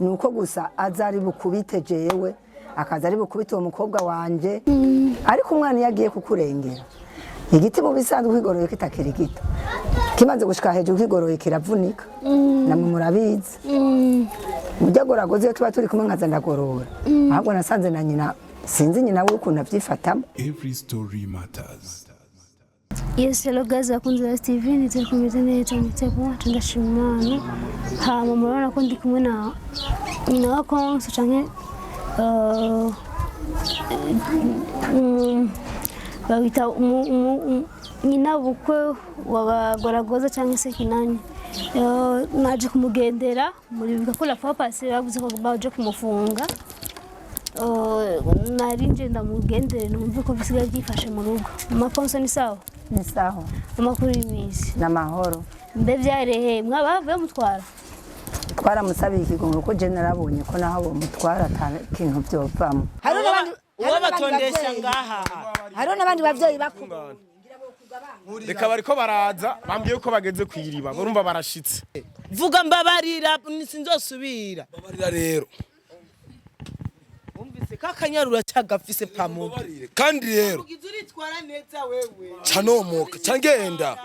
nuko gusa azari bukubite jewe akaza ari bukubite uwo mukobwa wanje ariko umwana yagiye kukurengera igiti mu bisanzwe kwigoroye kitakiri gito kimaze gushika hejuru kwigoroye kiravunika namwe murabizi mujya goragoze tuba turi kumwe nkaza ndagorora ahubwo nasanze na nyina sinzi nyina we ukuntu avyifatamo. Every story matters. Yes, hello guys, akunze TV nitekomeze neza niteko ndashimana hama murabona ko ndi kumwe na konso canke babita nyina bukwe wabagoragoza canke se Kinani naje kumugendera muri bigakora papasi bavuze ko baje kumufunga narinje ndamugendere numve ko bisigaye byifashe mu rugo. Amakonso ni sawa? Ni sawa. Amakuru y'imisi n'amahoro. Mbe byarehe mwabavuye mutwara? Twaramusabiye ikigongo ko je narabonye ko naho bo mutwara kintu byovamo. Hari n'abandi uwabatondesha ngaha. Hari n'abandi bavyeyi bakuru. Reka bariko baraza bambwiye ko bageze kwiriba urumva barashitse. Vuga mbabarira sinzosubira. Babarira rero. Umvise kakanyarura cyagafise pamuga. Kandi rero ugizuritwara neza wewe. Canomoka cyangenda.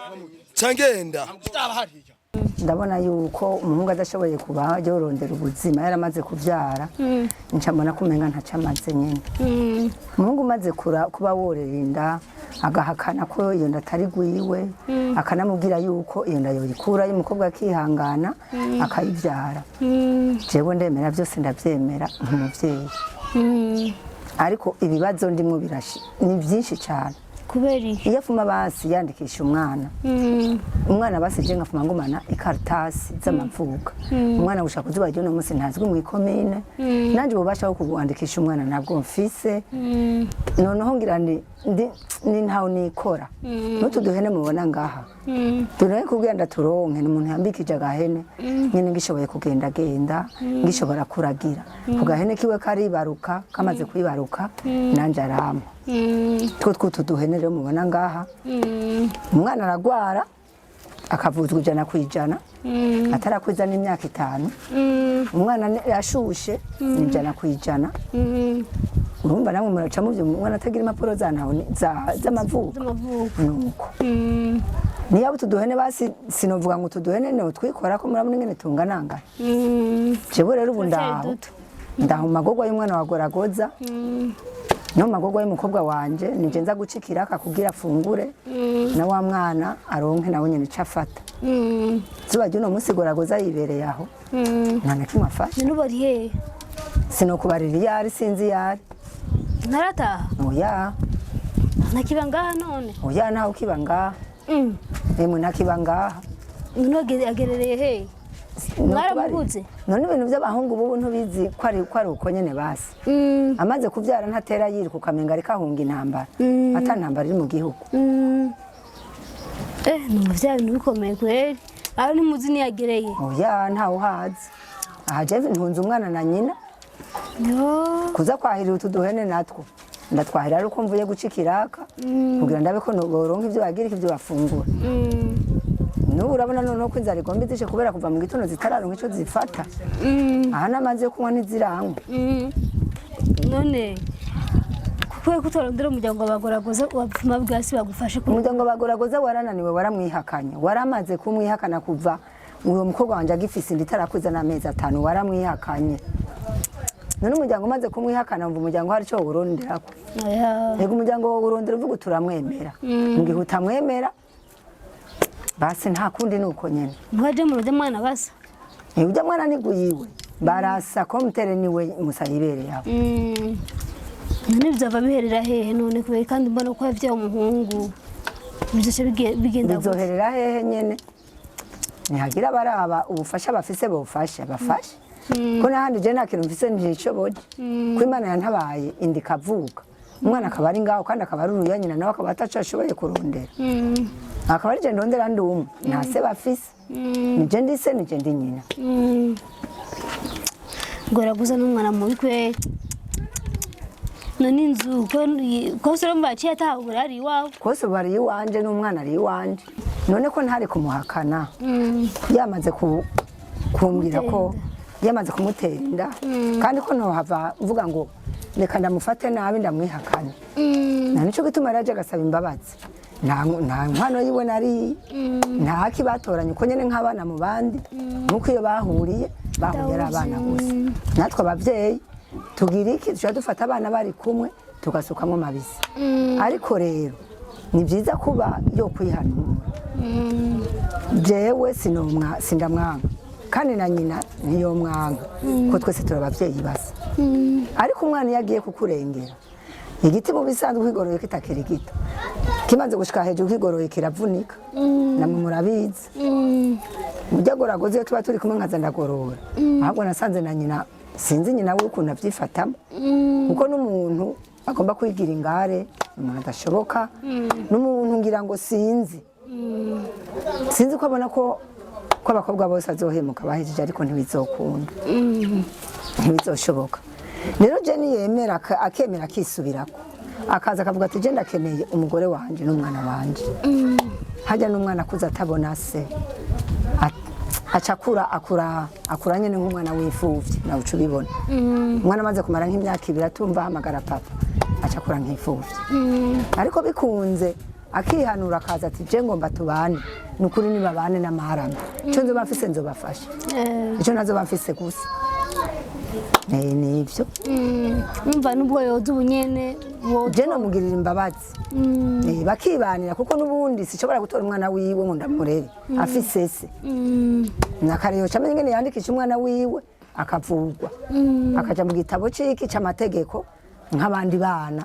Ndabona yuko umuhungu adashoboye kuba yorondera ubuzima yaramaze kuvyara ncambona kumenga ntacamaze nyene. Umuhungu maze kuba worerinda agahakana ko iyo ndatari gwiwe akanamubwira yuko iyo ndayoyikura y'umukobwa akihangana akayivyara. Jewe ndemera byose ndavyemera nk'umuvyeyi. Ariko ibibazo ndimwo birashi ni byinshi cyane. Kuberi iyo afuma basi yandikisha umwana basi je ngafuma ngumana ikartasi z'amavuka umwana gushaka kuzibaje no musi ntazwi mu ikomine nanje bubasha ko kuandikisha umwana nabwo mfise noneho ngira ni ntaho nikora nutuduhene mubona ngaha turaye kubwira ndaturonke n'umuntu yambikije agahene nyine ngishoboye kugenda ngishobora kuragira kugahene kiwe karibaruka kamaze kwibaruka nanje arama twutu duhene rero mubona ngaha umwana aragwara akavuzwa 100% atarakwiza n'imyaka 5 umwana yashushe 100% urumva namwe muraca mu byo umwana atagira impapuro z'amavuko nuko niyo tuduhene basi sinovuga ngo tuduhene no twikora ko murabona ingene tungananga jewe rero ubu ndaho magogwa y'umwana wagoragoza no magogwa y'umukobwa wanje nije nza gucikira akakugira afungure na wa mwana aronke nawe nyene cafata zuba ryo no musigoragoza yibereye aho nta kimwe afashe n'ubari he sinokubarira yari sinzi yari narataha oya nakibangaha none oya naho kibanga nakibangaha none agerereye he mwaramubuze none ibintu by'abahungu bubu ntubizi kwari uko nyene basi amaze kuvyara ntatera yiri kukamenga ariko ahunga intambara atantambara iri mu gihugu numva vya bintu bikomeye kweri aho ntimuzi niyagereye oya ntawe uhazi aha je ntunze umwana na nyina kuza kwahirira utuduhene natwo ndatwahira ari uko mvuye gucikiraka kugira ndabe ko nogoronka ivyo bagira ivyo bafungura n'ubu urabona noneho ko inzara igomba izishe kubera kuva mu gitondo zitararonka ico zifata aha namaze kunywa ntizirangwa none kuko kutorondera umuryango wabagoragoza wapfuma bwasi bagufashe ku umuryango wabagoragoza warananiwe waramwihakanye waramaze kumwihakana kuva uwo mukobwa wanje agifise nditarakuza n'amezi 5 waramwihakanye none umuryango maze kumwihakana mvu umuryango hari cyo uronderako yego umuryango wo urondera uvuga turamwemera ngihe utamwemera basi nta kundi nuko nyene mwaje mu rude mwana basa ujya mwana niguyiwe barasa komtere niwe musayibere yawe none bizava biherera hehe none kubera kandi mbona ko yavye umuhungu bizoce bigenda bizoherera hehe nyene nihagira baraba ubufasha bafise bufasha bafashe ko nahandi je nakintu mfise nticoboje ko Imana yantabaye indi kavuka umwana akaba ari ngaho kandi akaba ari uruyanyina nawe akaba atacashoboye kurondera akaba ari je ndondera ndumwe ntase bafise nije ndise nije ndi nyina goraguza n'umwana mubi kwe none inzu ko soro mbaciye atahura ari iwawe kose bari iwanje n'umwana ari iwanje none ko ntari kumuhakana yamaze kumbwira ko yamaze kumutera inda kandi ko nohava mvuga ngo reka ndamufate nabi ndamwihakane na nico gituma yaraje agasaba imbabazi nta nkwano yiwe nari nta kibatoranye uko nyene nk'abana mu bandi nuko iyo bahuye ari abana gusa natwe abavyeyi tugira iki dushobora dufata abana bari kumwe tugasukamo mabisi ariko rero ni byiza kuba yo kwihanura jewe sindamwanga kandi na nyina niyo mwanga ko twese turabavyeyi basa ariko umwana yagiye kukurengera igiti mu bisanzwe kwigoroye kitakiri gito kimaze gushika hejuru kwigoroye kiravunika namwe murabizi mujyagoragoze iyo tuba turi kumwe nkaza ndagorora ahubwo nasanze na nyina sinzi nyina we ukuntu avyifatamo kuko n'umuntu agomba kwigira ingare umuntu adashoboka n'umuntu ngira ngo sinzi ko abona ko abakobwa bose azohemuka bahejeje ariko ntibizokunda ntibizoshoboka rero je niyemera akemera akisubirako akaza akavuga ati je ndakeneye umugore wanje n'umwana wanje hajya n'umwana akuza atabona se akura nyene nk'umwana w'imfuvyi nawe uca ubibona umwana amaze kumara nk'imyaka 2 atumva ahamagara papa acakura nk'imfuvyi ariko bikunze akihanura akaza ati je ngomba tubane nukuri nibabane n'amaharama ico nzoba mfise nzobafasha ico nazoba mfise gusa nivyo umva nubwo yoza ubunyene je nomugirira imbabazi bakibanira kuko nubundi sishobora gutora umwana wiwe ngo ndamurere afise se nakareyo cyamenye ngene yandikisha umwana wiwe akavugwa akaja mu gitabo ciki cy'amategeko nk'abandi bana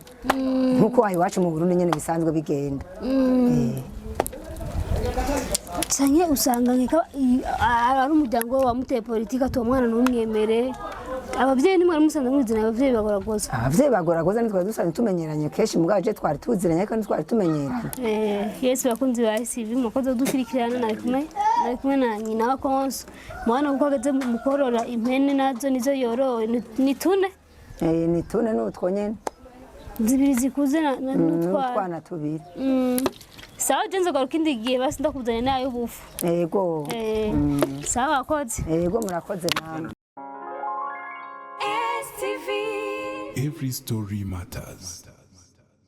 nkuko ayi wacu mu Burundi nyene bisanzwe bigenda Sanye usanga nkeka ari umuryango wa muteye politika to mwana n'umwemere abavyeyi nimwe musanze mwizina abavyeyi bagoragoza nitwa dusanzwe tumenyeranye keshi mugabo je twari tuziranye ariko twari tumenyeranye Yesu bakunzi ba CV mukoze dushirikirana nari kumwe na nyina wa konso mwana uko ageze mu korora impene nazo nizo yorowe nitune nitune n'utwo nyene zibiri zikuze n'utwana tubiri sawa jenze garuka indi gihe basi ndakuzanye nayo bufu yego sawa akoze yego murakoze namwe Every story matters.